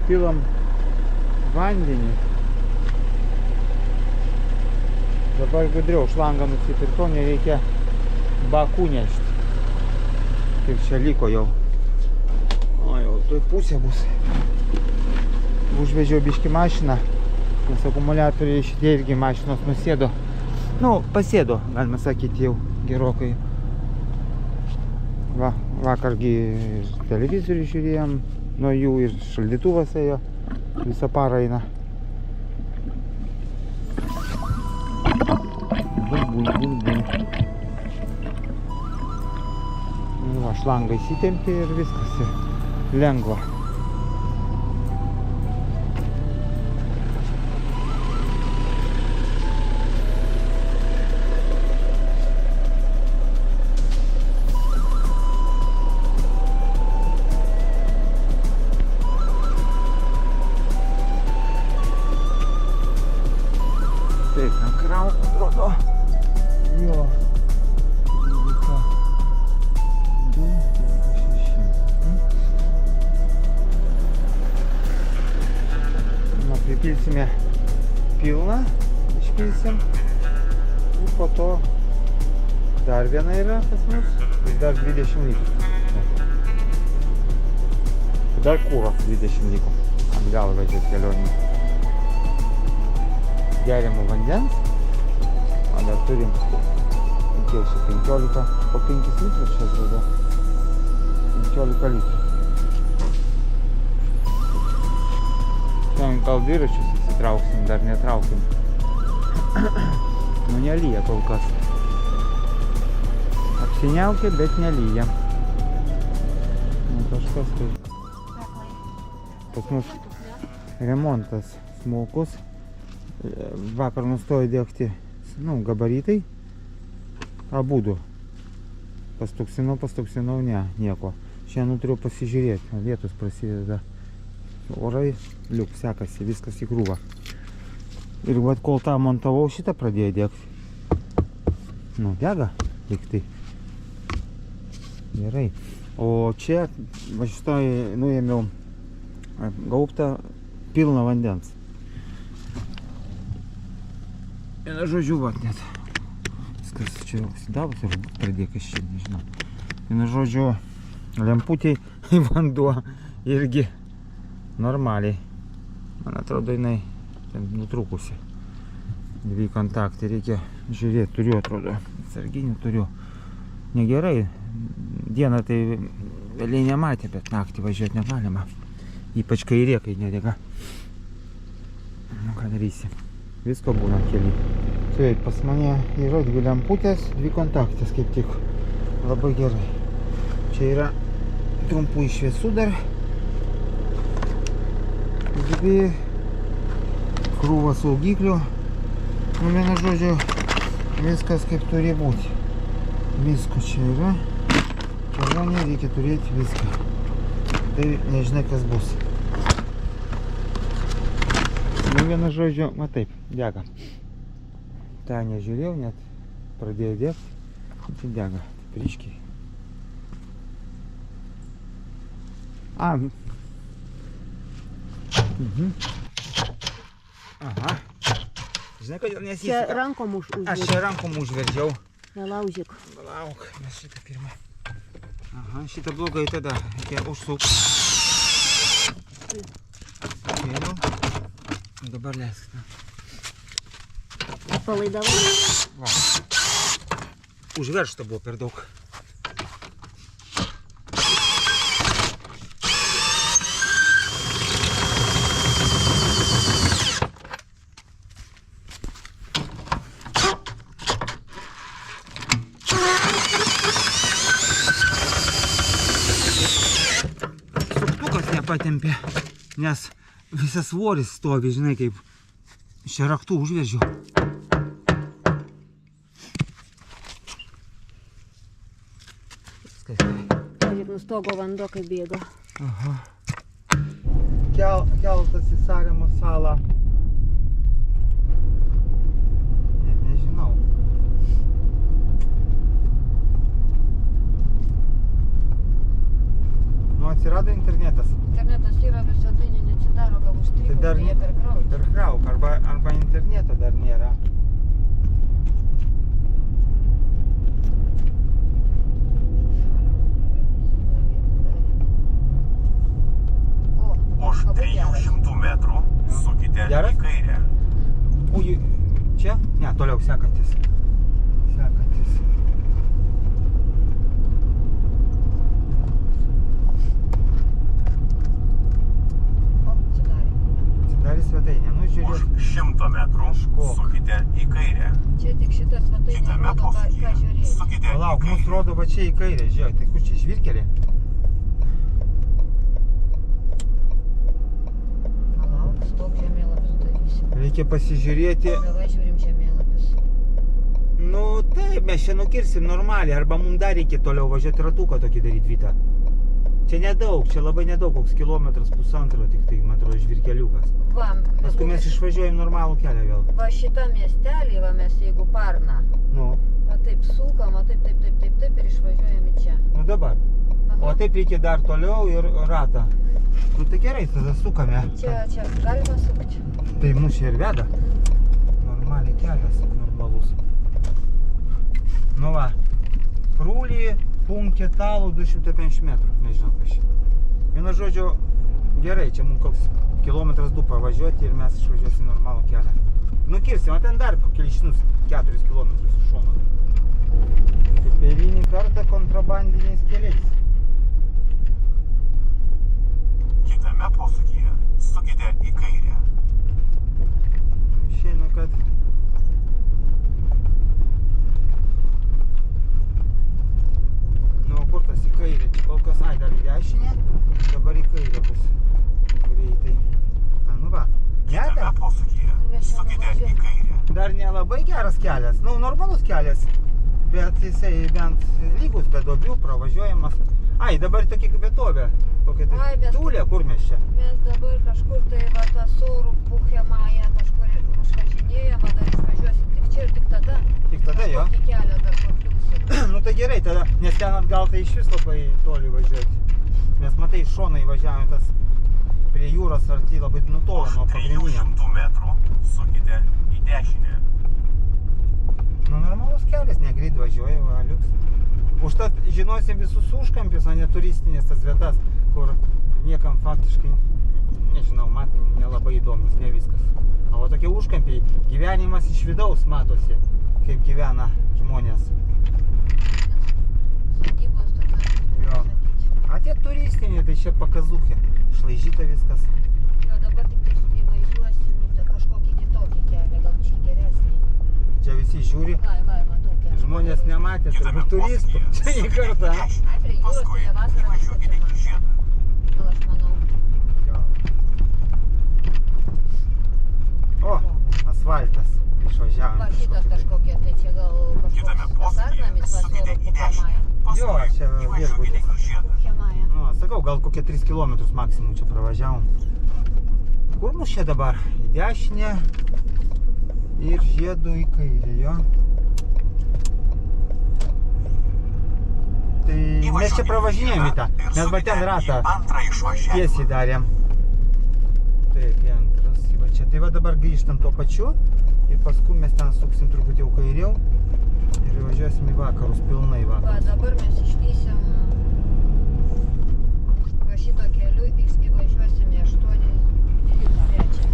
pilam vandenį. Dabar gudriau šlangą nusipirkau, nereikia bakų nešti. Kaip čia liko jau. O jau tuoj pusė bus. Užvežiau biškį mašiną, nes akumuliatoriai šitie irgi mašinos nusėdo. Nu, pasėdo, galima sakyti, jau gerokai. Va, vakargi televizorių žiūrėjom, nuo jų ir šaldytuvas ėjo, visą parą eina. Va, šlangą įsitempė ir viskas ir lengva. Taip, nakrau, atrodo. Jo. 12, 6. Pripilsime pilną, išpilsim. Ir po to dar viena yra pas mus. Ir dar 20 litrų. Dar kūros 20 liko. Atgal važiuot kelionį. Geriamo vandens, o dar turim kiek čia 15, po 5 litrus čia atrodo, 15 litrų. Šiandien gal dviračius įsitrauksim, dar netraukim. Nu nelyja kol kas. Apsiniaukia, bet nelyja. Nu kažkas tai. Pas mus remontas smulkus. Vakar nustojo degti, gabaritai, abudu. Pastuksinau, ne, nieko. Šiandien turiu pasižiūrėti, lietus prasideda. Orai, liuk, sekasi, viskas į krūvą. Ir vat, kol tą montavau, šitą pradėjo degti. Nu, dega, liktai. Gerai. O čia, va šitoj, nuėmiau gaubtą pilną vandens. Viena žodžiu, vat net. Viskas čia užsidavus ir pradėkas čia, nežinau. Viena žodžiu, lemputėj vanduo irgi normaliai. Man atrodo, jinai ten nutrūkusi. Dvi kontaktai reikia žiūrėti, turiu, atrodo. Sarginį turiu. Negerai. Dieną tai vėliai nematė, bet naktį važiuoti negalima. Ypač kairė, kai nedega. Nu, ką darysi. Visko būna keli. Taip, pas mane yra dvi lemputės, dvi kontaktės kaip tik. Labai gerai. Čia yra trumpų šviesų dar. Dvi krūvą saugiklių. Nu, vienu žodžiu, viskas kaip turi būti. Visko čia yra. Kelionė reikia turėti viską. Tai nežinai, kas bus. Nu, vienu žodžiu, va taip, dega. Ta nežiūrėjau, net pradėjo degti. Čia dega, ryškiai. Aha. Žinai, kodėl nesiseka? Čia rankom užveržiau. Aš čia rankom užveržiau. Nelaužyk. Lauk, mes šitą pirmą. Aha, šitą blogai tada. Reikia užsuk. Kėliau. Dabar leisk. Palaidavau. Va. Užveržta buvo per daug. Suktukas nepatempė, nes visas svoris stovi, žinai, kaip čia raktų užveržiu. Viskas gerai. Pažiūrėk, nuo stogo vanduo kaip bėga. Aha. Keltas į Saremo salą. Nežinau. Nu atsirado internetas. Internetas yra, bet svetainė neatsidaro, gal užstrigo, Tai dar jie perkrauti. perkrauk, arba interneto dar nėra. O, Už labai geras. 300 metrų sukite Geras? į kairę. Ui, čia? Ne, toliau sekantis. Sekantis. O, atsidarė. Atsidarė svetainė. Nu, Už žiūrėk. 100 metrų Ieškok. sukite į kairę. Čia tik šita svetainė Kitame rodo, ką posūkyje žiūrėti. sukite į Palauk, mus kairę. rodo va čia į kairę. Žiūrėk, tai kur čia žvyrkelė? Palauk, stok žemėlapius darysim. Reikia pasižiūrėti. Davai žiūrim žemėlapius. Nu taip, mes čia nukirsim normaliai. Arba mums dar reikia toliau važiuoti ratuką tokį daryti vytą. Čia nedaug, čia labai nedaug, koks kilometras pusantro tik tai, man atrodo, žvyrkeliukas. Va, Paskui mes išvažiuojam normalų kelią vėl. Va šitą miestelį, va mes jeigu Parną, Nu, va taip sukam, va taip ir išvažiuojam į čia. nu dabar. O Aha. taip reikia dar toliau ir ratą. Nu tai gerai, tada sukame. Čia galima sukti. Tai mus čia ir veda. Normaliai kelias, normalus. Nu va, Prūlį, Punketalų 250 metrų, nežinau kas čia. Vienu žodžiu, gerai, čia mums koks kilometras 2 pavažiuoti ir mes išvažiuosim normalų kelią. Nukirsim, o ten dar kelišinus 4 kilometrus iš šono. Kaip eilinį kartą kontrabandiniais keliais. Kitame posūkyje sukite į kairę. Išeina, kad nu, kur tas į kairę? Čia kol kas, ai, dar į dešinę, dabar į kairę bus greitai. A, nu va. Ne, Kitame dar, posūkyje sukite į kairę. dar nelabai geras kelias, nu, normalus kelias, bet jisai bent lygus, be duobių, pravažiuojamas. Ai, dabar tokia vietovė, kokia Ai, tai bet- Tūlė, kur mes čia? Mes dabar kažkur tai va tą sorų Puchemają kažkur užvažinėjom, va dar išvažiuosim tik čia ir tik tada. Tik tada, jo. Kokį kelią dar pakliūsim. Nu tai gerai tada, nes ten atgal tai iš vis labai toli važiuoti. Nes matai, iš šono įvažiavome tas prie jūros arti labai nutolo Už nuo pagrindinio. 300 metrų sukite į dešinę. Nu normalus kelias, negreit važiuoja, va, liuks. Užtat žinosim visus užkampius, o ne turistinės tas vietas, kur niekam faktiškai, nežinau, matai, nelabai įdomus, ne viskas. O va tokie užkampiai, gyvenimas iš vidaus matosi, kaip gyvena žmonės. Sodybos tokios. Jo. A tie turistiniai, tai čia pakazuchė, išlaižyta viskas. Jo, dabar tik tai įvažiuosim į tą kažkokį kitokį kelią, gal biškį geresnį. Čia visi žiūri, Va, matau kelią. žmonės nematė Kitame turbūt turistų. posūkyje Čia į sukite į kartą. dešinę. Ai, prie jūros, Paskui tai vasarą įvažiuokite į viskas žiedą. Gal aš manau. O, asfaltas išvažiavom. Va, šitas kažkokie, tai čia gal Kitame kažkoks posūkyje vasarnamis va sukite sorų į dešinę. Puchemają. Jo, Paskui čia įvažiuokite į žiedą. Puchemają. Nu, sakau, gal kokie 3 km maksimum čia pravažiavom. Kur mus čia dabar? Į dešinę ir žiedu į kairę, jo. Tai mes čia pravažinėjom į tą. Mes va ten ratą Antrą išvažiavimą. tiesiai darėm. Taip, į antras. Va čia. Tai va dabar grįžtam tuo pačiu ir paskui mes ten suksim truputį jau kairiau ir važiuosim į vakarus, pilnai Va, vakarus. dabar mes išvysim va šito keliu, įvažiuosim į 8-3.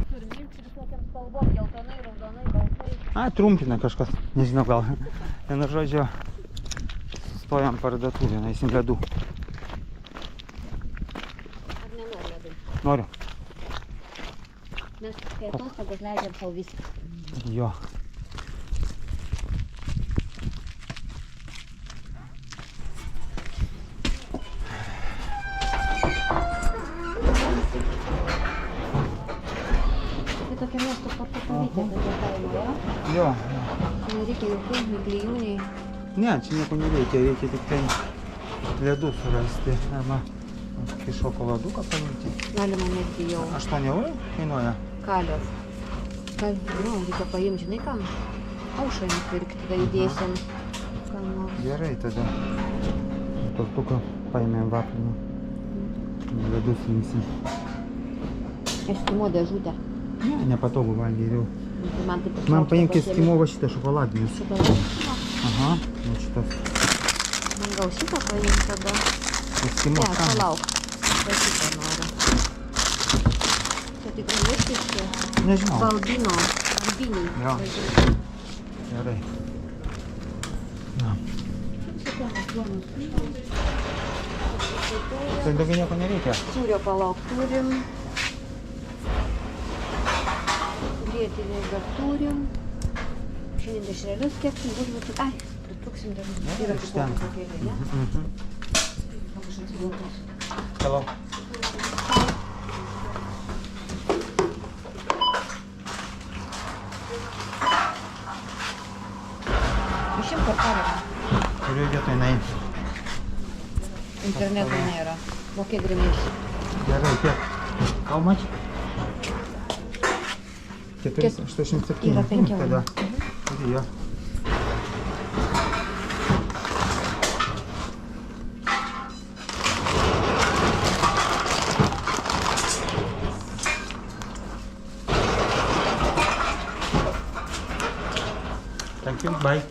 Turim rinkti visokiam spalvom, geltonai, raudonai, baltai. A, trumpina kažkas, nežinau gal. Vienu žodžiu, sustojam parduotuvę, eisim ledų. Ar nenori ledų? Noriu. Mes kai atostogas leidžiam sau viską. Jo. Tai tokia miesto parduotuvė, tokia kaimo, jo? Jo. Nereikia jokių nei klijų, nei... Ne, čia nieko nereikia, reikia tik tai ledų surasti. Arba kokį šokoladuką paimti. Galima netgi jau 8 eurų kainuoja. kalios. Nu, reikia paimti, žinai kam? Aušai nupirkti, tada įdėsim. Ką nors. Gerai tada. Tortuką paėmėm vaflinį. ledus imsim. Eskimo dėžutė. Ne, nepatogu man geriau. Tai man taip Man paimk eskimo va šitą šokoladinius. Šokoladinį. Aha, va šitas. Man gal šitą paimk tada. Eskimo Ne, ką? palauk. Va šitą noriu. Čia tikrai vištiški. Nežinau. Balbino. Albiniai. Jo. Gerai. Na. Tai daugiau nieko nereikia. Sūrio palauk turim. Grietinės dar turim. Šiandien dešrelius kepsim, bus. Ai, pritruksim dar. Yra iš ten. kažkokia pakėlė, ne? Mhm. Aš atsigalvosiu. Hello. Išim kortelę. Kurioj vietoj nai? Interneto nėra. Mokėk grįmėsi. Gerai, kiek? How much? 487. Yra 5 eurų. Tada. Turi jo. Thank you, bye.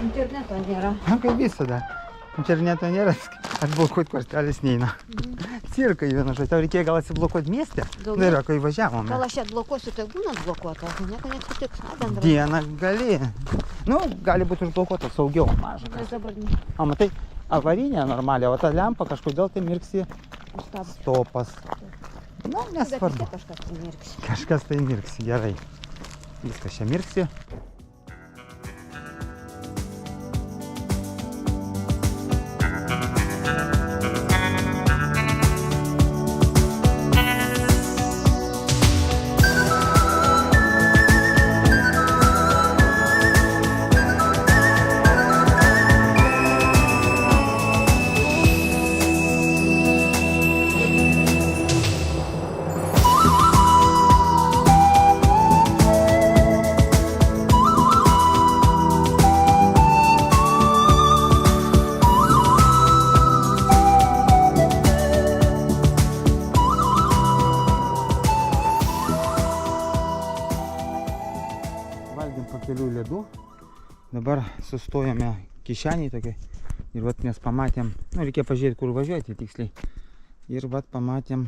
Interneto nėra. Na, kaip visada. Interneto nėra, atblokuoti kortelės neina. Cirkai vienu žodžiu, tau reikėjo gal atsiblokuoti mieste? Daugiau. Tai yra, kai važiavome. Gal aš ją atblokuosiu, tai būna atblokuota. Nieko neatsitiks, na, bendrai. Dieną gali. Nu, gali būti užblokuota saugiau. Maža. Mes dabar O matai, avarinė normaliai, o ta lempa kažkodėl tai mirksi nustabom. stopas. Nu, Bet vis nesvarbu. tiek kažkas tai mirksi. Kažkas tai mirksi, gerai. Viskas čia mirksi. Valgėm pakelių ledų. Dabar sustojome kišeniai tokiai. Ir vat mes pamatėm, nu reikia pažiūrėti, kur važiuoti tiksliai. Ir vat pamatėm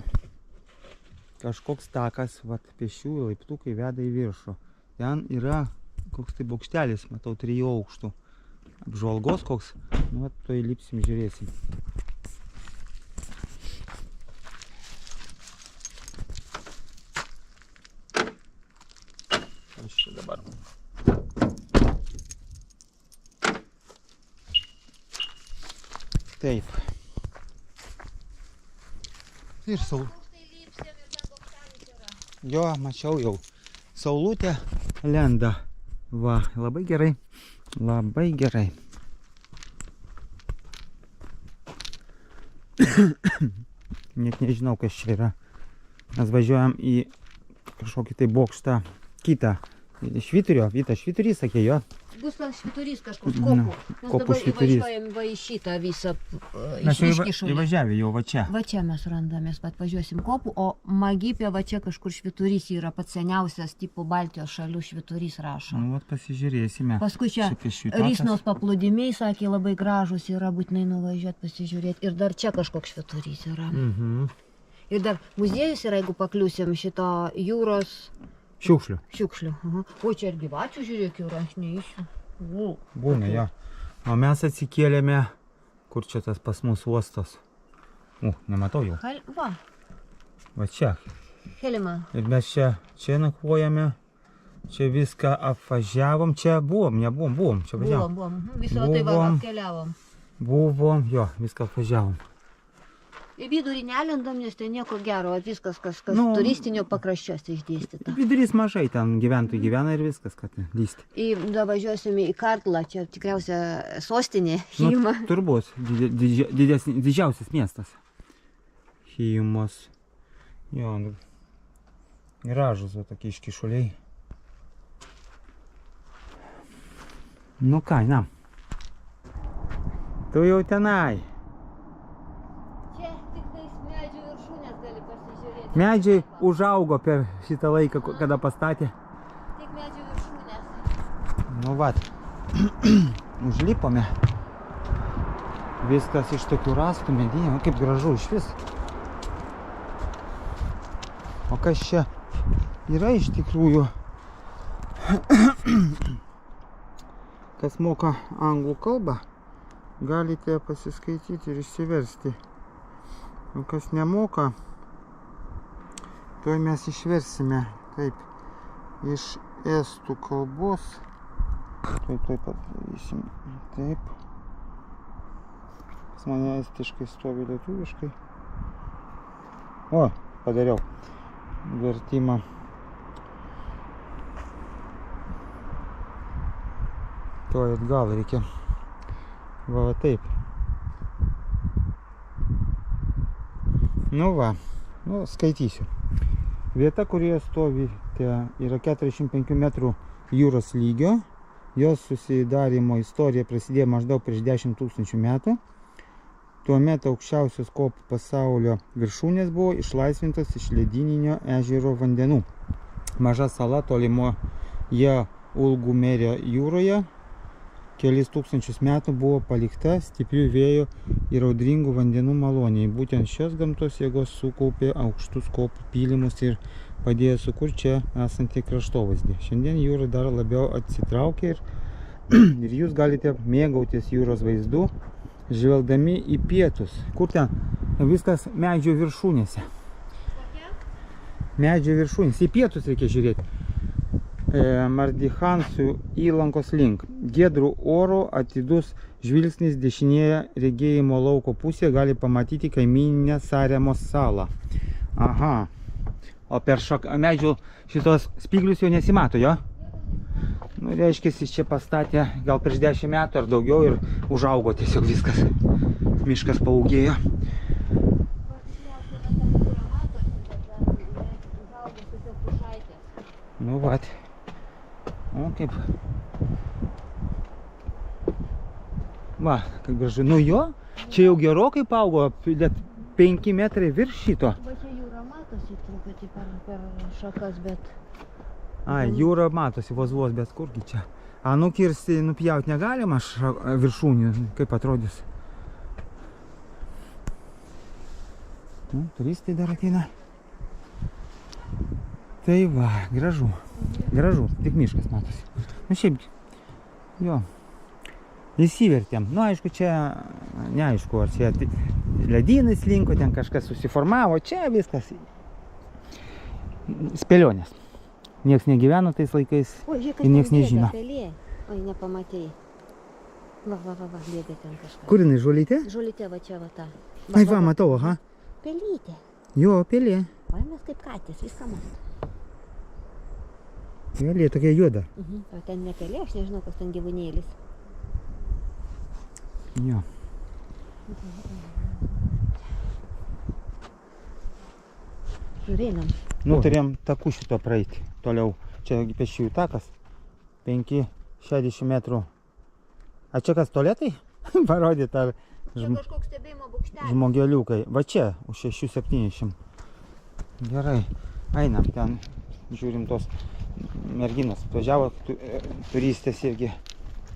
kažkoks takas, vat pėsčiųjų laiptukai veda į viršų. Ten yra koks tai bokštelis, matau, 3 aukštų. Apžvalgos koks, nu vat to įlipsim, žiūrėsim. Aš čia dabar. Taip. Ir Jo, mačiau jau. Saulutė lenda. Va, labai gerai. Labai gerai. Net nežinau, kas čia yra. Mes važiuojam į kažkokį tai bokštą kitą. Švyturio, Vytas Švyturys sakė, jo. Bus tas švyturys kažkoks Nu, kopų. Mes kopų dabar švyturys. įvažiuojam va į šitą visą Mes jau iškišulį. įvažiavę jau va čia. Va čia mes randamės, pat važiuosim kopų, o Magipė va čia kažkur švyturys yra pats seniausias tipų Baltijos šalių švyturys rašo. Nu, vat pasižiūrėsime. Paskui čia Rysnos paplūdimiai, sakė, labai gražus yra, būtinai nuvažiuoti pasižiūrėti. Ir dar čia kažkoks švyturys yra. Mhm. Ir dar muziejus yra, jeigu pakliusim, šito jūros Šiukšlių. šiukšlių. Aha. O čia ir gyvačių žiūrėk yra, aš neįsiu. Būna, jo. O mes atsikėlėme, kur čia tas pas mus uostas. Nematau jau. Va, Va čia. Helima. Ir mes čia nakvojame. Čia viską apvažiavom. Čia buvom, nebuvom. Čia važiavom. Buvom. Visą tai va Buvom. apkeliavom. Buvom, jo, viską apvažiavom. Į vidurį nelendam, nes tai nieko gero, o viskas kas Nu, turistinio pakraščiuose išdėstyta. Vidurys mažai, ten gyventojų gyvena ir viskas, kad lysti. Davažiuosime į Karklą, čia tikriausia sostinė, Nu, Hima. turbūt didžiausias miestas. Himos. Jo, nu, gražus va tokie iškišuliai. Nu ką, na, Tu jau tenai. Čia tik tais medžių viršūnės gali pasižiūrėti. Medžiai užaugo per šitą laiką, kada pastatė. Tik medžių viršūnės. Nu vat, užlipome. Viskas iš tokių rastų medinių, kaip gražu iš vis. O kas čia yra iš tikrųjų? Kas moka anglų kalbą, galite pasiskaityti ir išsiversti. O kas nemoka, tuoj mes išversime. Taip, iš estų kalbos. Tuoj padarysim. Taip. Pas mane estiškai stovi lietuviškai. O, padariau vertimą. Tuoj atgal reikia. Va taip. Nu va, skaitysiu. Vieta, kurioje stovite, yra 45 metrų jūros lygio. Jos susidarimo istorija prasidėjo maždaug prieš 10 000 metų. Tuomet aukščiausios kopų pasaulio viršūnės buvo išlaisvintos iš ledyninio ežero vandenų. Maža sala tolimoje Ulgumerio jūroje kelis tūkstančius metų buvo palikta stiprių vėjų ir audringų vandenų maloniai. Būtent šios gamtos jėgos sukaupė aukštus kopų pylimus ir padėjo sukurti čia esantį kraštovaizdį. Šiandien jūra dar labiau atsitraukia ir jūs galite mėgautis jūros vaizdu, žvelgdami į pietus. Kur ten? Viskas medžių viršūnėse. Medžių viršūnėse. Į pietus reikia žiūrėti. Mardichansų įlankos link. Giedrų oro atidus žvilgsnis dešinėje regėjimo lauko pusėje gali pamatyti kaimyninę Saremos salą. Aha. O per medžių šitos spyglius jau nesimato, jo? Nu, reiškia, jis čia pastatė gal prieš 10 metų ar daugiau ir užaugo tiesiog viskas. Miškas paaugėjo. Nu, vat. O, kaip. Va, kaip gražu. Nu jo, čia jau gerokai paaugo, 5 metrai virš šito. Va čia jūra matosi truputį per šakas, bet... Ai, jūra matosi vos, bet kurgi čia? A, nukirsti, nupjauti negalima viršūnių, kaip atrodys. Nu, turistai dar ateina. Tai va, gražu. Gražu, tik miškas matosi. Nu šiaip, jo. Įsivertėm. Nu, aišku, čia, neaišku, ar čia ledynai slinko, ten kažkas susiformavo. Čia viskas spėlionės. Niekas negyveno tais laikais ir niekas nežino. Oi, nepamatėjai. Va, bėga ten kažkas. Kur jinai, žolytė? Žolytė, va čia, va ta. Ai, va, matau, aha. Pelytė. Jo, pelė. Oi, mes kaip katės, viską matom. Pelė, tokia juoda. O ten ne pelė, aš nežinau, kas ten gyvūnėlis. Jo. Žiūrėjom. Nutarėm taku šito praeiti. Toliau. Čia pėsčiųjų takas. 5-60 metrų. A čia kas, tualetai? Parodyt ar Čia kažkoks stebėjimo bukštelis. žmogeliukai. Va čia, už 6-70. Gerai. Einam ten. Žiūrim tos merginos. Važiavo turistės irgi.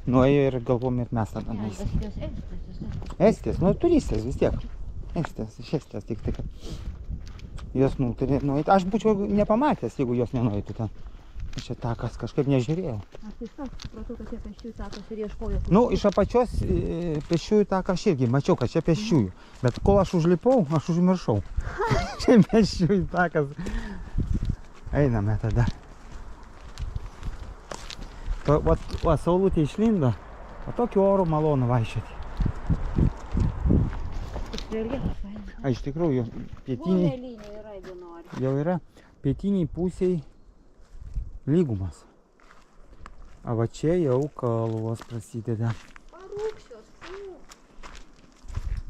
Nuėjo ir galvom ir mes tada nueisim. Estės, nu turistės vis tiek. Estės, iš Estės tik tai, kad jos nutarė nueiti. Aš būčiau nepamatęs, jeigu jos nenueitų ten. Čia takas kažkaip nežiūrėjau. Aš iš to supratau, kad čia pėsčiųjų takas ir ieškojau. Nu, iš apačios pėsčiųjų taką aš irgi mačiau, kad čia pėsčiųjų. Bet kol aš užlipau, aš užmiršau. Čia pėsčiųjų takas. Einame tada. Va, saulutė išlindo. O tokiu oru malonu vaikščioti. A, iš tikrųjų, pietiniai yra, jeigu nori. jau yra pietiniai pusiai lygumas. A va čia jau kalvos prasideda. Parūkščios,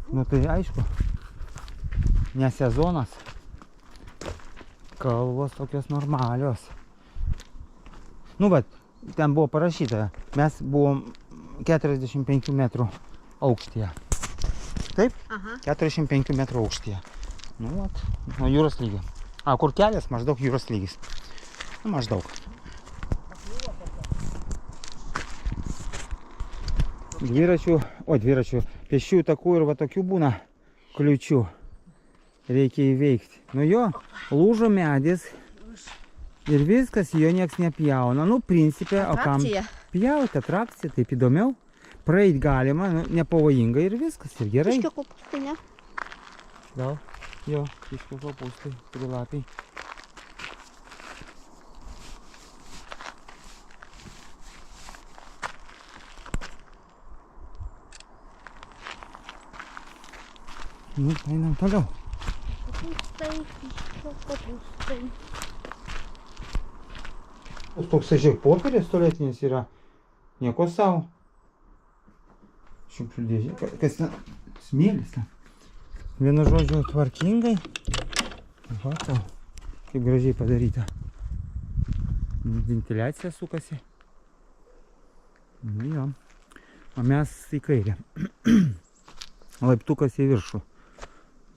Nu tai aišku, ne sezonas. Kalvos tokios normalios. Nu bet, ten buvo parašyta, mes buvom 45 metrų aukštyje. Taip? Aha. 45 metrų aukštyje. Nu, vat, nuo jūros lygio. A, kur kelias, maždaug jūros lygis. Nu, maždaug. Dviračių, pėsčiųjų takų ir va tokių būna kliūčių. Reikia įveikti. Nu jo, lūžo medis ir viskas, jo nieks nepjauna. Nu, principė, o kam pjauti, atrakcija, taip įdomiau. Praeit galima, nu, nepavojinga ir viskas, ir gerai. Kiškio kopūstai, ne? Gal, jo, kiškio kopūstai, prilapiai. Nu, einam toliau. Kopūstai. Toks, žiūrėk, popierės tualetinis yra. Nieko savo. Šiukšlių dėžė. Kas ten? Smėlis ten. Vienu žodžiu, tvarkingai. Va tau. Kaip gražiai padaryta. Ventiliacija sukasi. Nu jo. O mes į kairę. Laiptukas į viršų.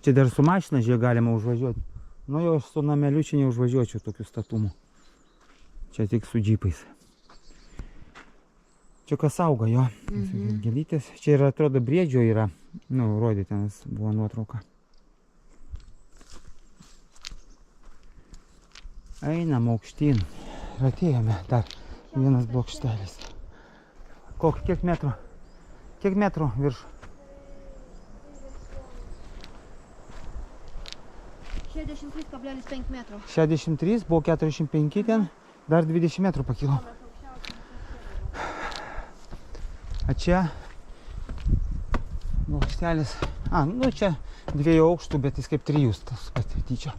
Čia dar su mašina, žiūrėk, galima užvažiuoti. Nu jau aš su nameliu čia neužvažiuočiau tokių statumų. Čia tik su džipais. Čia kas auga jo. Gėlytės. Čia yra, atrodo, briedžio yra. Nu, rodė, ten buvo nuotrauka. Einam aukštyn. Ir atėjome dar vienas blokštelis. Kiek metrų? Kiek metrų virš? 63,5 metrų. 63, buvo 45 ten, dar 20 metrų pakilo. A čia blokštelis. A, nu čia 2 aukštų, bet jis kaip 3 tas patirtyčio.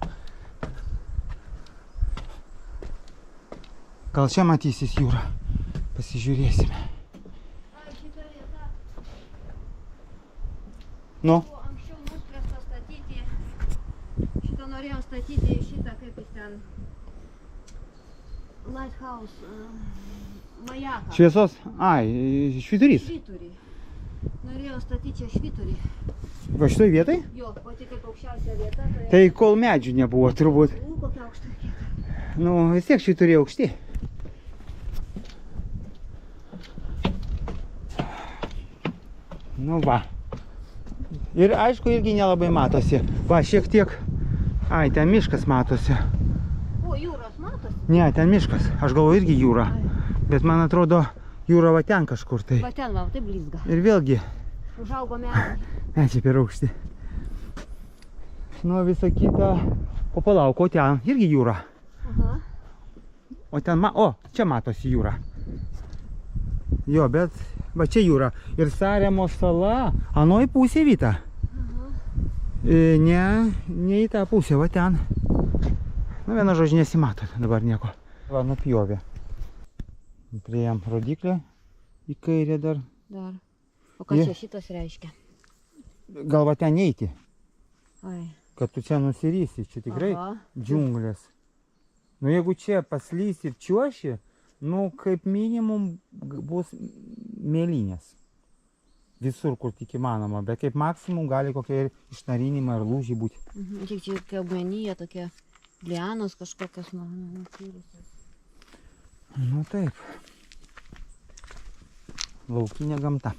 Gal čia matysis jūra. Pasižiūrėsime. Nu. Anksčiau nuspręsta statyti, šitą norėjom statyti šitą, kaip jis ten, lighthouse, majaką. Šviesos, švyturys. Švyturį. Norėjau statyti čia švyturį. Va šitoj vietai? Jo, pati kaip aukščiausia vieta. Tai kol medžių nebuvo turbūt. Kokia aukšta vieta. Nu, vis tiek švyturiai aukšti. Nu va. Ir aišku, irgi nelabai matosi. Va, šiek tiek. Ai, ten miškas matosi. O, jūros matosi? Ne, ten miškas. Aš galvoju irgi jūra. Bet man atrodo, jūra va ten kažkur tai. Va ten, va, tai blizga. Ir vėlgi. Užaugo medžiai. Medžiai per aukšti. Nu, visa kita. O palauk, o ten irgi jūra. Aha. O ten, čia matosi jūra. Jo, bet va čia jūra. Ir Saremos sala, anoj pusė vyta. Ne į tą pusę, va ten. Nu, viena žodžiu nesimato dabar nieko. Va, nupjovė. Priėjom rodiklę į kairę dar. Dar. O ką čia šitas reiškia? Gal va ten neiti. Ai. Kad tu čia nusirysi, čia tikrai džiunglės. Nu, jeigu čia paslysi ir čiuoši, nu, kaip minimum bus mėlynės. Visur, kur tik įmanoma, bet kaip maksimum gali kokie išnarinimai ar lūžiai būti. Tik čia kaip augmenija, tokie lianos kažkokios nutyrusios. Nu taip. Laukinė gamta.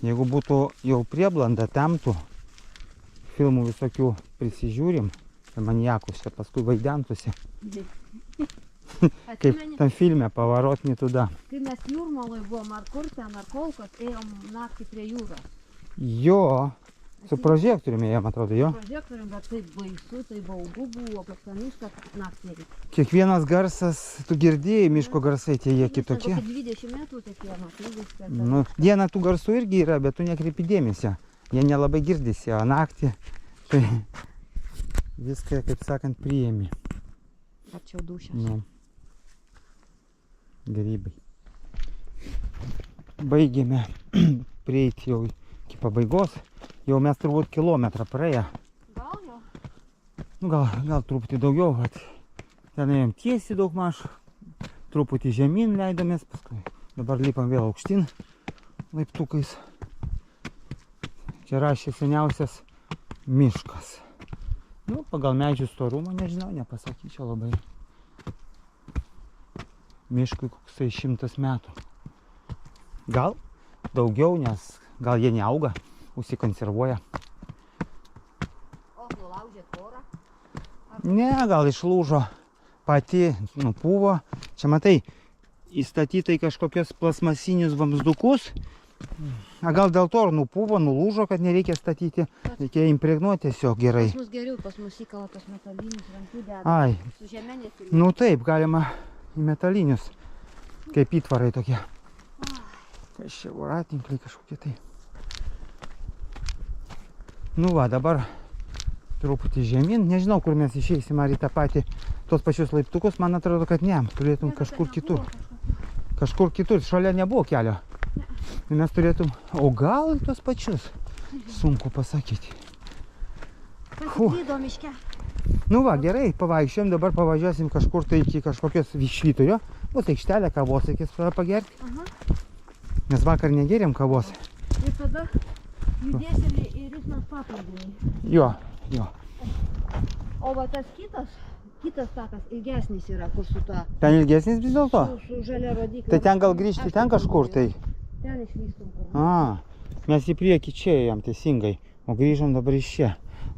Jeigu būtų jau prieblanda temtų, filmų visokių prisižiūrim, maniakus čia paskui vaidentųsi. Kaip tam filme Pavarot ne tuda. Kai mes Jūrmaloj buvom, ar kur ten, ar Kolkos, ėjom naktį prie jūros. Jo, su prožektoriumi ėjom, atrodo, jo. Prožektorium, bet taip baisu, tai baugu buvo, kad tą mišką naktį reikia. Kiekvienas garsas, tu girdėjai, miško garsai tie jie kitokie. 20 metrų kiekvienas, 30. Nu, dieną tų garsų irgi yra, bet tu nekreipi dėmesio. Jie nelabai girdisi, o naktį tai viską, kaip sakant, priėmi. Arčiau dušės. Nu. Grybai. Baigėme prieiti jau iki pabaigos. Jau mes turbūt kilometrą praėję. Gal jau? Nu, gal truputį daugiau, bet ten ėjom tiesiai daug maž, truputį žemyn leidomės, paskui dabar lipam vėl aukštyn laiptukais. Čia rašė seniausias miškas. Nu, pagal medžių storumą, nežinau, nepasakyčiau labai. Miškui koksai 100 metų. Gal daugiau, nes gal jie neauga, užsikonservuoja. O, nulaužė tvorą? Ne, gal išlūžo pati, nupuvo. Čia matai, įstatytai kažkokios plasmasinius vamzdukus. A gal dėl to ir nupuvo, nulūžo, kad nereikia statyti. Reikia impregnuoti tiesiog gerai. Pas mus geriau, pas mus įkala tos metalinius rankų deda. Ai, Su žeme nesilė. nu taip, galima į metalinius, kaip įtvarai tokie. Kas čia voratinkliai kažkokie tai. Nu va, dabar truputį žemyn. Nežinau, kur mes išeisim, ar į tą patį tos pačius laiptukus. Man atrodo, kad ne, turėtum kažkur kitur. Kažkur kitur, šalia nebuvo kelio. Ir mes turėtum, o gal tos pačius. Sunku pasakyti. Pasiklydo miške. Nu va, gerai, pavaikščiojom, dabar pavažiuosim kažkur tai iki kažkokios Švyturio. Bus aikštelė kavos, reikės pagerti. Aha. Nes vakar negerėm kavos. Ir tada judėsim į Risnos paplūdimį. Jo, jo. O va tas kitas takas ilgesnis yra, kur su ta, Ten ilgesnis vis dėlto? su žalia rodiklė. Tai ten gal grįžti ten kažkur tai? Ten išlystum kur. A, mes į priekį čia ėjom teisingai, o grįžom dabar iš čia.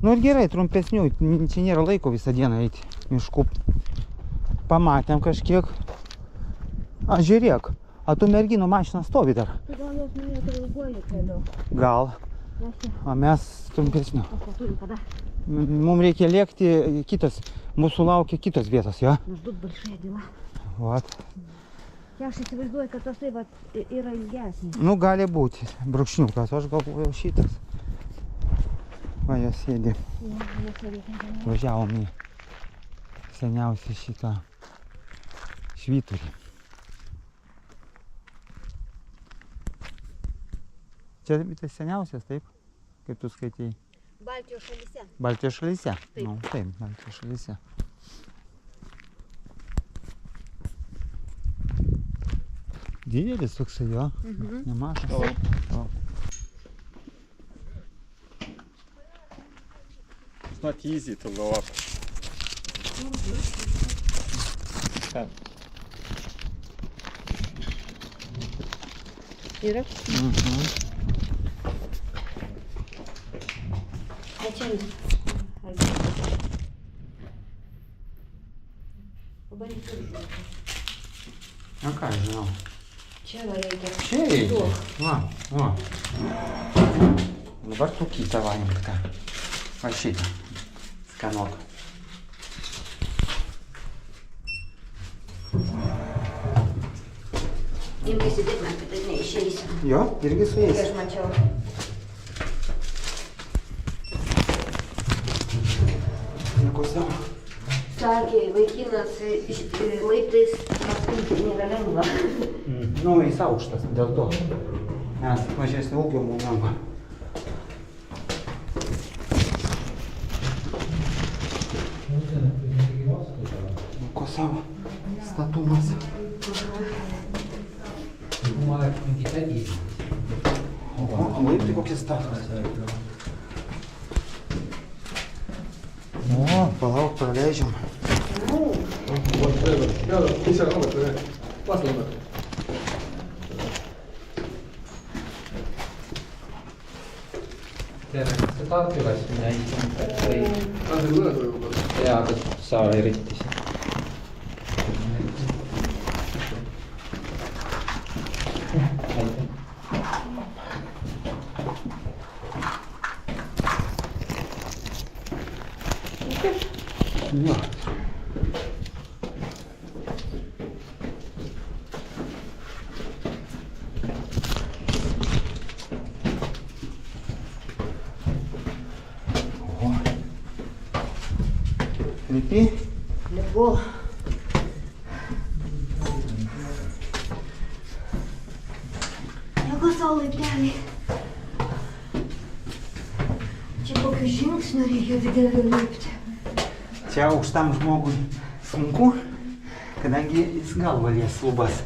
Nu ir gerai, trumpesnių, čia nėra laiko visą dieną eiti mišku. Pamatėm kažkiek. A, žiūrėk, a tu merginų mašina stovi dar? Tai gal jos nuėjo ilguoju keliu. Gal, Mes čia, o mes trumpesnių. o ko turim kada? Mums reikia lėkti kitas, mūsų laukia kitos vietos, jo? Nors daug balšai dėla. Vat. Čia aš įsivaizduoju, kad tas tai va yra ilgesnis. Nu, gali būti brūkšniukas, o aš galvoju šitas. Va, jos sėdi. Važiavom į seniausią šitą Švyturį. Čia tai seniausias, taip? Kaip tu skaitėjai? Baltijos šalyse. Baltijos šalyse? Taip. Nu, taip, Baltijos šalyse. Didelis toksai, jo. Nemažas. O. It's not easy to go up. Yra? O čia vis. Pabandyk viršų. Na ką, žinau. Čia va reikia. Čia reikia. Duok. Va, va. Dabar tu kitą vaimk tą. Va šitą. Skanuok. Imk įsidėk, man kitaip neišeisi. Jo, irgi su jais. Aš mačiau. Nieko savo. Sakė, vaikinas laiptais pastumti nėra lengva. Nu, jis aukštas, dėl to. Mes mažesnį ūgio mums lengva. Nieko savo. Statumas. O, laiptai kokie status. O, palauk, praleidžiam. Tarvilas näihin, ja aga saa eriti siin. Jo. Lipi? Lipu. Nieko savo laiptelį. Čia kokių žingsnių reikia didelio lipti. Čia aukštam žmogui sunku, kadangi jis galva lies lubas.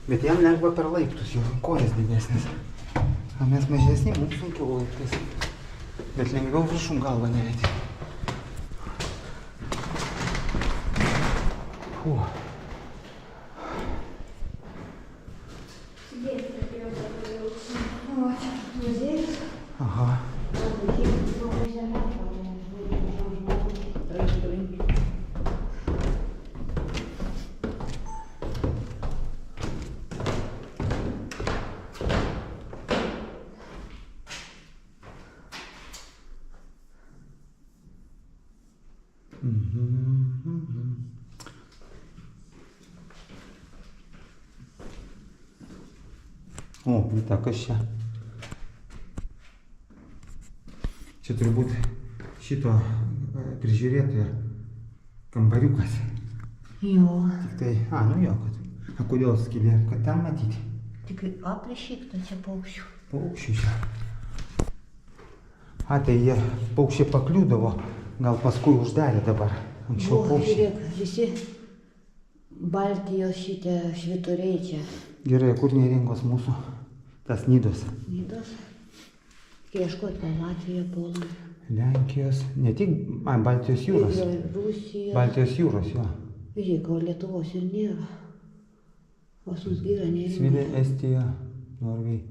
Bet jam lengva per laiptus, jo kojas didesnis. O mes mažesni, mums sunkiau laiptais. Bet lengviau viršum galvą nelėti. Aha. O, tai kas čia? Čia turbūt šito prižiūrėtojo kambariukas. Jo. Tik tai, nu jo, kad. A kodėl skylė? Kad ten matyti? Tik aplišykta čia paukščių. Paukščių čia. Tai jie paukščiai pakliūdavo, gal paskui uždarė dabar. Anksčiau paukščiai. Žiūrėk, visi Baltijos šitie švyturiai čia. Gerai, kur neringos mūsų? Tas Nidos. Nidos. Ieškot gal Latvija, Polija. Lenkijos, ne tik Baltijos jūros. Rusija. Baltijos jūros, jo. Žiūrėk, o Lietuvos ir nėra. O susgi yra neringa. Svidė, Estija, Norvegija,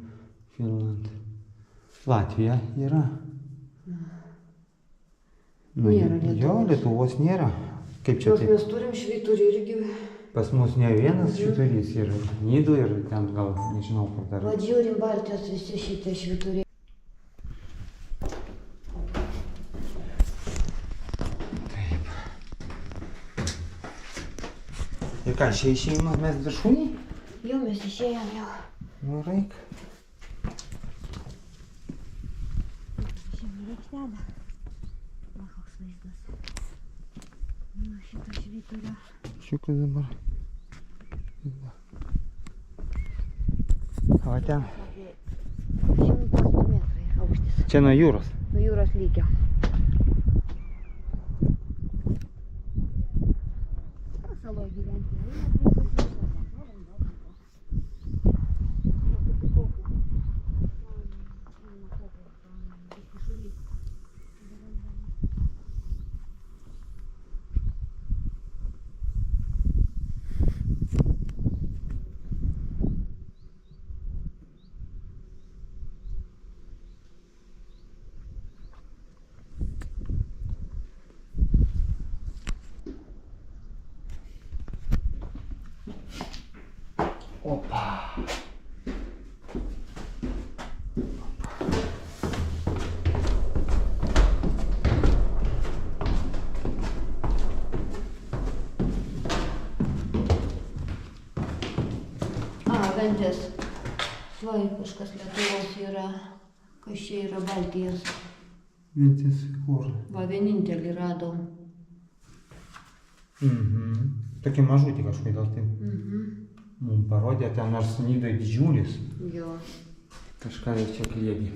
Finland. Latvija yra. Nėra Lietuvos. Jo, Lietuvos nėra. Kaip čia Nors taip? mes turim švyturį irgi. Pas mus ne vienas švyturys ir Nidų ir ten gal nežinau kur dar. Va žiūrim Baltijos visi šitie švyturiai. Taip. Ir ką, čia išėjimą mes viršūnį? Jau mes išėjom jau. Nu, raik. Šiandien rėksnelė. Va, koks vaizdas. Nu, šitą švyturį. Šiukas dabar. O ten. 100 metrai aukštis. Čia nuo jūros. Nuo jūros lygio. Saloj gyventi. Opa. Ventės Svaikiškas Lietuvos yra, kas čia yra Baltijos. Ventės kur? Va, vienintelį radom. Tokie mažutį kažkodėl taip. Mums parodė, ten nors Nidoj didžiulis. Jo. Kažką jie čia kliedi.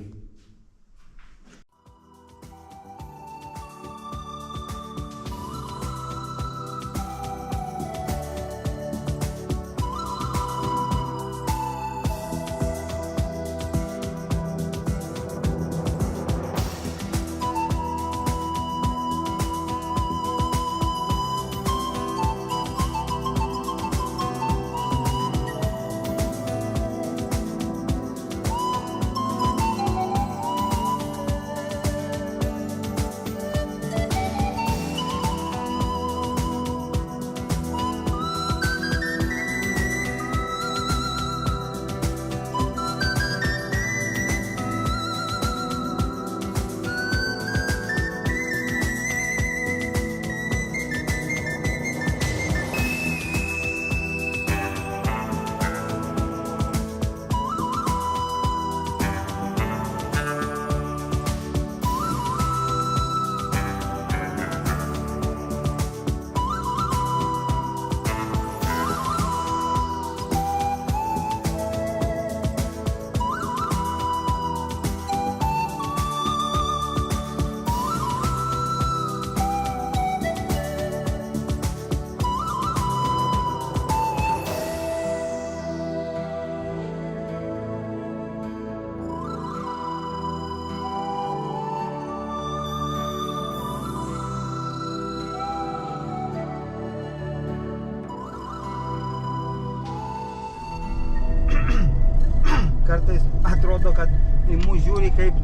atrodo, kad į mus žiūri kaip,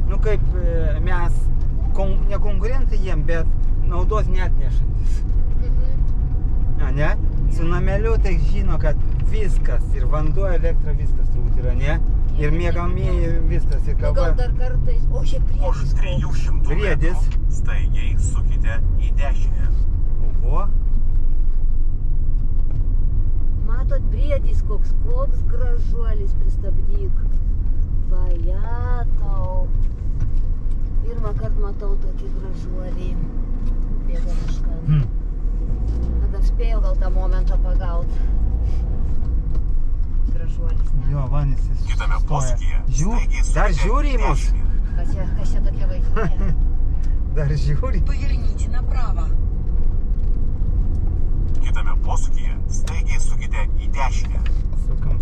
nu kaip mes ne konkurentai jiem, bet naudos neatnešantis. A, ne? Su nameliu tai žino, kad viskas, ir vanduo, elektra, viskas turbūt yra, ne? Ir miegamieji viskas, ir Nu, kava. gal dar kartais. O šiaip Už priešis. 300 Briedis. metrų staigiai sukite į dešinę. Oho. Matot, briedis koks gražuolis, pristabdyk. Vajatau. Pirmą kartą matau tokį gražuolį. Bėga miškan. Bet dar spėjau gal tą momentą pagaut. Gražuolis, ne? Jo, Vanis jis Kitame posūkyje Žiūri, staigiai dar sukite žiūri į į mus. dešinę. Kas čia tokie važiuoja? Dar žiūri. Поверните направо. Kitame posūkyje staigiai sukite į dešinę. Sukam.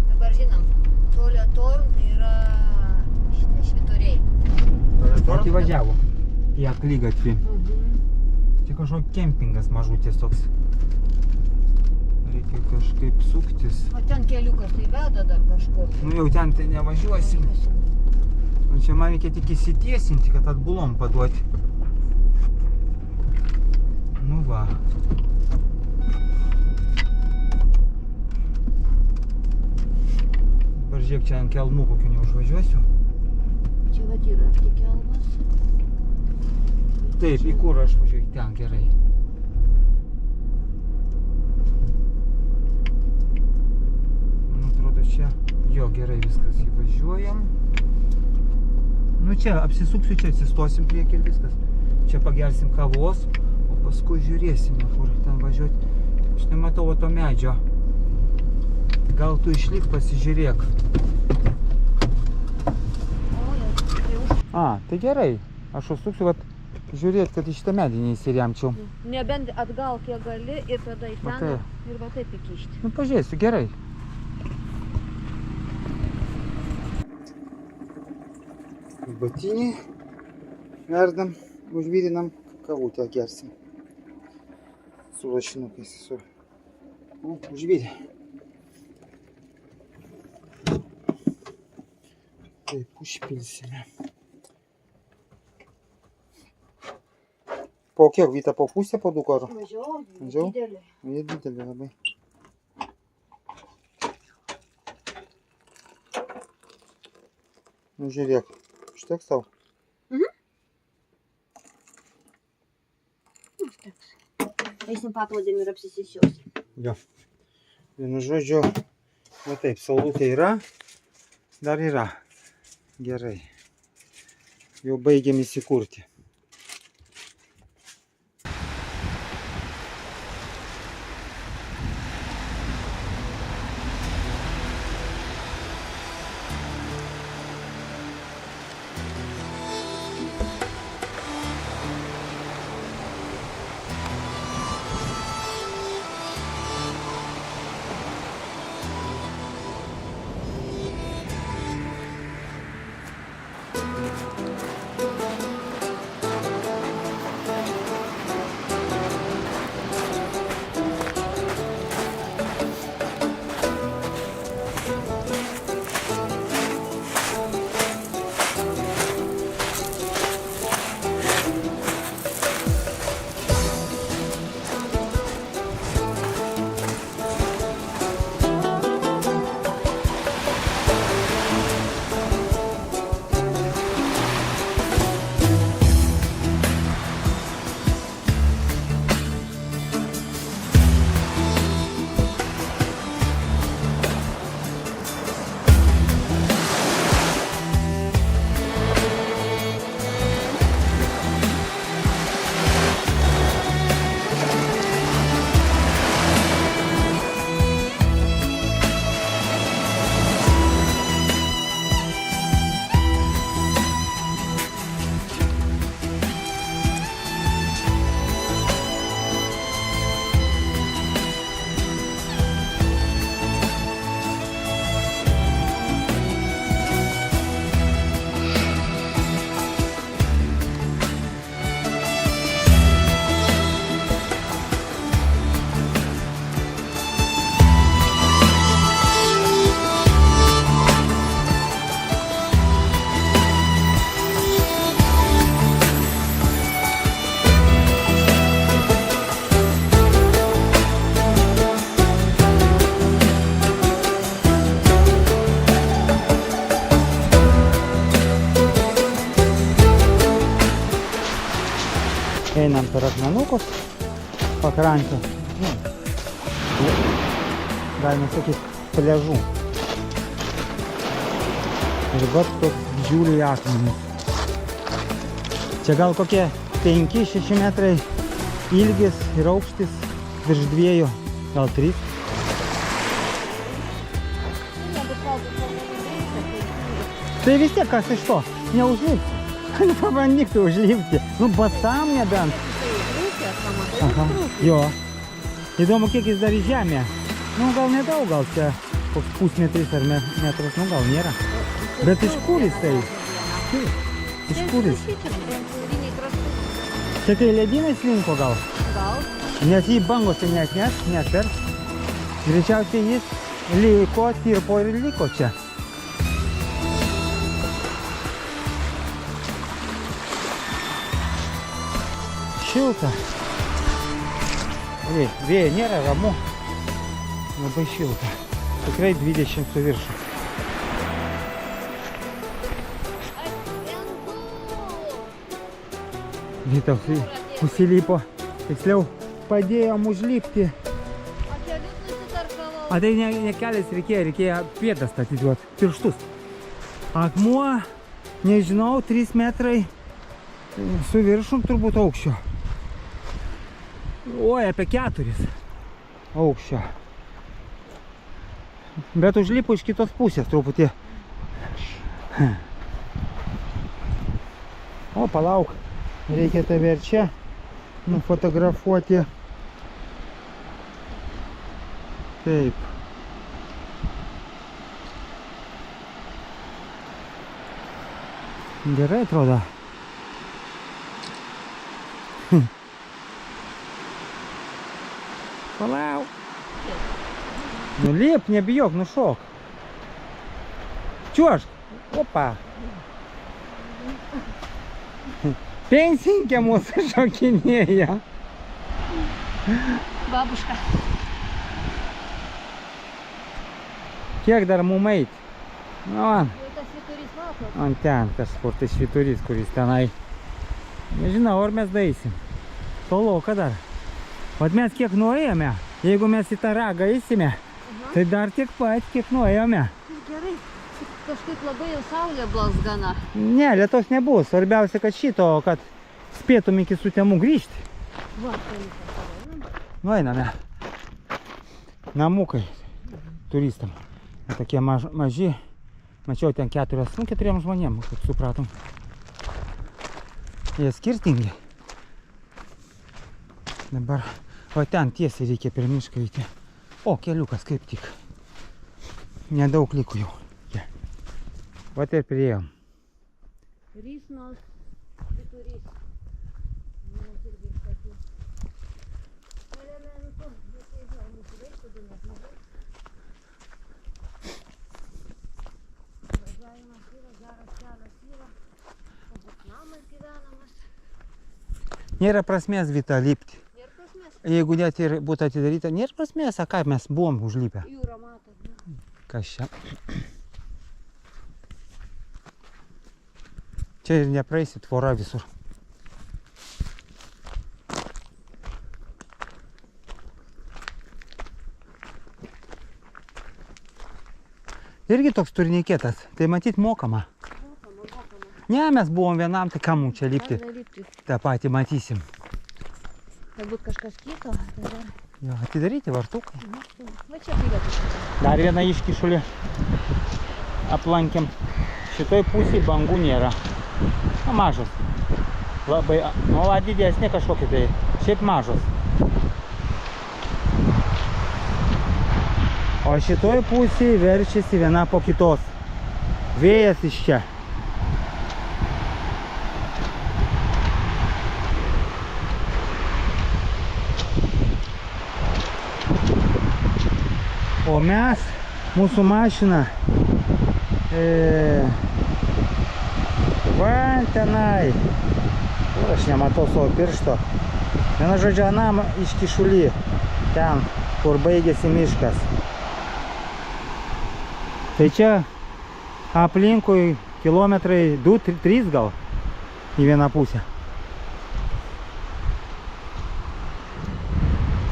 Dabar žinom, tolio torn tai yra šitie švyturiai. Tokį važiavo į aklygatvį. Čia kažkoks kempingas mažutis toks. Reikia kažkaip suktis. O ten keliukas tai veda dar kažkur. Nu jau ten tai nevažiuosim. O čia man reikia tik įsitiesinti, kad atbulom paduoti. Nu va. Dabar žiūrėk, čia ant kelmų kokių neužvažiuosiu. Čia vat yra tik kelmas. Taip, į kur aš važiuoju? Ten gerai. Man atrodo čia, jo gerai viskas įvažiuojam. Nu čia apsisuksiu, čia atsistosim priekį ir viskas. Čia pagersim kavos, o paskui žiūrėsime, kur ten važiuoti. Aš nematau va to medžio. Gal tu išlik pasižiūrėk. O, jau už. A, tai gerai. Aš užsuksiu, vat, žiūrėt, kad į šitą medį neįsiremčiau. Nebent atgal kiek gali ir tada į Va ten tai. ir va taip įkišti. Nu, pažiūrėsiu, gerai. Batinį verdam, užvirinam, kavutę gersim. Su lašinukais. Nu, užvirė. Taip, užpilsime. Po kiek, Vyta, po pusę, po 2 karų? Mažiau, Mažiau? didelį. Jie didelė labai. Nu, žiūrėk, užteks tau? Užteks. Eisim paplodėm ir apsisisiosim. Jo. Vienu žodžiu, va taip, saulutė yra, dar yra. Gerai. Jau baigiam įsikurti. Einam per akmenukus pakrantę. Nu, galima sakyti, pliažų. Ir vat toks didžiuliai akmenys. Čia gal kokie 5-6 metrai ilgis ir aukštis virš 2, gal 3. Tai vis tiek kas iš to, neužlipti. Pabandyk tu užlipti. Nu, basam nebent. Aha, jo. Įdomu, kiek jis dar į žemę. Nu, gal nedaug, gal čia koks pusmetris ar metras, nu gal nėra. Bet iš kur jis tai? Iš kur jis? Čia kai ledynai slinko gal? Gal. Nes jį bangos tai nesvers. Greičiausiai jis liko, tirpo ir liko čia. Šilta. Vėja nėra, ramu. Labai šilta. Tikrai 20 su viršu. Vytautai užsilipo, tiksliau padėjom užlipti. A tai ne kelias reikėjo pėdą statyti, pirštus. Akmuo, nežinau, 3 metrai su viršum turbūt aukščio. Oi, apie 4 aukščio. Bet užlipo iš kitos pusės truputį. O, palauk. Reikia tave ir čia nufotografuoti. Taip. Gerai atrodo. Palauk. Nulip, nebijok, nušok. Čiuožk. Opa. Pensinkė mūsų šokinėja. Babuška. Kiek dar mum eit? Nu, Jau tas švyturys matot. ant ten kažkur tai švyturys, kuris tenai. Nežinau, ar mes daisim. Toloka dar. Vat mes kiek nuėjome, jeigu mes į tą ragą eisime, tai dar tiek pat, kiek nuėjome. Gerai. Kažkaip labai jau saulė blazgana. Ne, lietaus nebus. Svarbiausia, kad šito, kad spėtum iki Sutemų grįžti. Va, keliukas. Nueiname. Namukai turistam. Tokie maži. Mačiau ten 4 žmonėm, kaip supratom. Jie skirtingi. Dabar, o ten tiesiai reikia per mišką eiti. O, keliukas kaip tik. Nedaug liko jau. Vat ir priėjom. Rysnos švyturys. Mes irgi iš tokių elementų. Visai žinau, mūsų vaikų net mažai. Važiavimas yra, geras kelias yra. Pabūk namas gyvenamas. Nėra prasmės, Vita, lipti. Nėra prasmės. Jeigu net ir būtų atidaryta, nėra prasmės, a ką mes buvom užlipę. Jūra matot. Ne? Kas čia? Čia ir nepraeisi, tvora visur. Irgi toks turnikėtas, tai matyt mokama. Mokama. Ne, mes buvom vienam, tai kam mums čia lipti? Galime lipti. tą patį matysim. Galbūt kažkas kito. Tada... Jo, atidaryti vartukai. Va čia bilietus. Dar vieną iškišulį aplankėm. Šitoj pusėje bangų nėra. Na, mažos. Labai, nu, didesnė kažkokia tai. Šiaip mažos. O šitoj pusėje verčiasi viena po kitos. Vėjas iš čia. O mes, mūsų mašina, va tenai, aš nematau savo piršto, viena žodžia, anam iškišulį, ten, kur baigėsi miškas. Tai čia aplinkui kilometrai 2-3 gal į vieną pusę.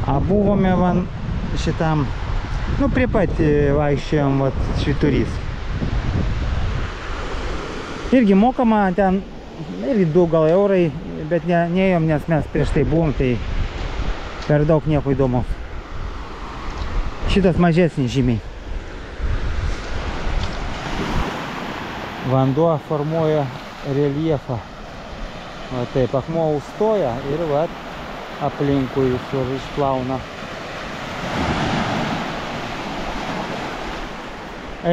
A buvome van šitam, nu prie pat vaikščiojom vat švyturys. Irgi mokama ten, irgi 2 gal eurai, bet neėjom, nes mes prieš tai buvom, tai per daug nieko įdomaus. Šitas mažesnis žymiai. Vanduo formuoja reljefą. Va taip, akmuo užstoja ir va aplinkui visur išplauna.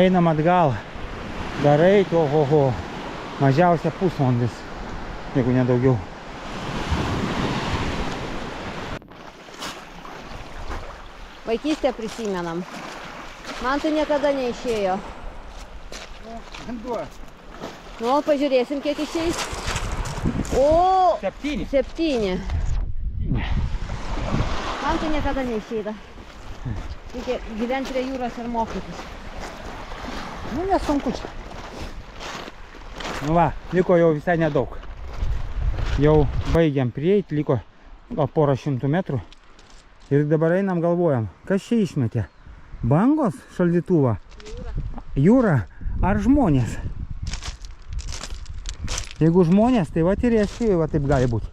Einam atgal. Dar eit, ohoho. Mažiausia pusvalandis, jeigu nedaugiau. Vaikystę prisimenam. Man tai niekada neišėjo. Vanduo. Nu, pažiūrėsim, kiek išeis. O, 7. 7. Man tai niekada neišeida. Reikia gyventi prie jūros ir mokytis. Nu, nesunku čia. Nu va, liko jau visai nedaug. Jau baigiam prieiti, liko gal porą šimtų metrų. Ir dabar einam galvojam, kas čia išmetė? Bangos šaldytuvą? Jūra ar žmonės? Jeigu žmonės, tai va ir esi, va taip gali būti.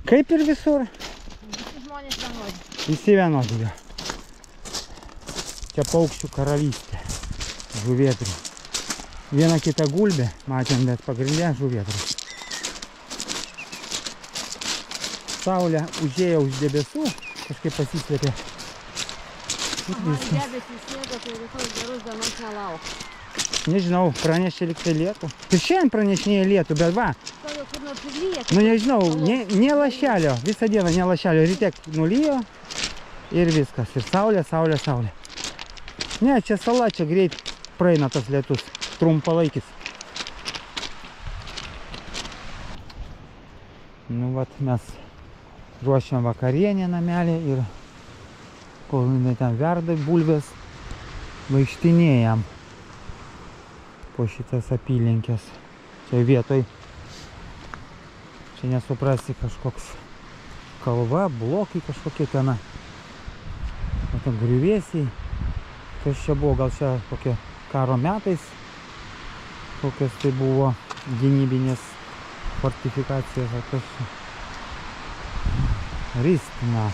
Kaip ir visur. Visi žmonės vienodi. Visi vienodi. Čia paukščių karalystė. Žuvėdrų. Viena kita gulbė, matėm, bet pagrindė žuvėdrų. Saulė užėjo už debesų, kažkaip pasislėpė. Debesys sniego, tai rytoj gerus dienos nelauk. Nežinau, pranešė lyg tai lietų. Ir šiandien pranešinėja lietų, bet va. To jau kur nors įlyja. Nu nežinau, ne lašelio, visą dieną ne lašelio. Ryte nulijo ir viskas. Ir saulė, saulė, saulė. Ne, čia sala, čia greit praeina tas lietus. Trumpalaikis. Nu vat mes ruošiam vakarienę namelį ir kol jinai ten verda bulvės, vaikštinėjam po šitas apylinkės. Čia vietoj, čia nesuprasi, kažkoks kalva, blokai kažkokie ten. O ten griuvėsiai. Kas čia buvo, gal čia kokie karo metais, kokios tai buvo gynybinės fortifikacijos, ar kas čia. Ristina.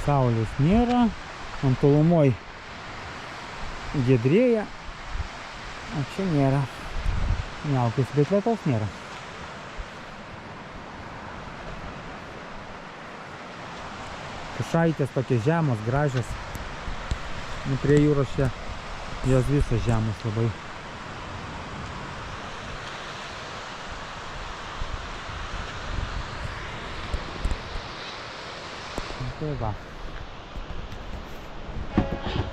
Saulės nėra, ant tolumoj giedrėja, o čia nėra. Niaukis, bet lietaus nėra. Pušaitės tokie žemos, gražios. Nu, prie jūros čia jos visos žemos labai. Tai va.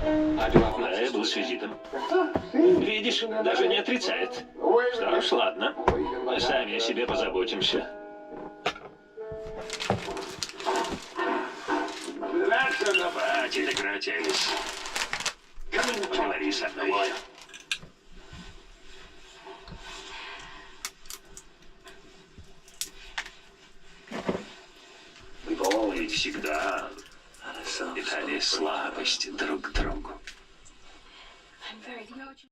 Я был с визитом. Видишь, даже не отрицает. Что ж, ладно. Мы сами о себе позаботимся. Хватит играть, Элис. Поговори со мной. Мы ведь всегда питали слабость друг к другу.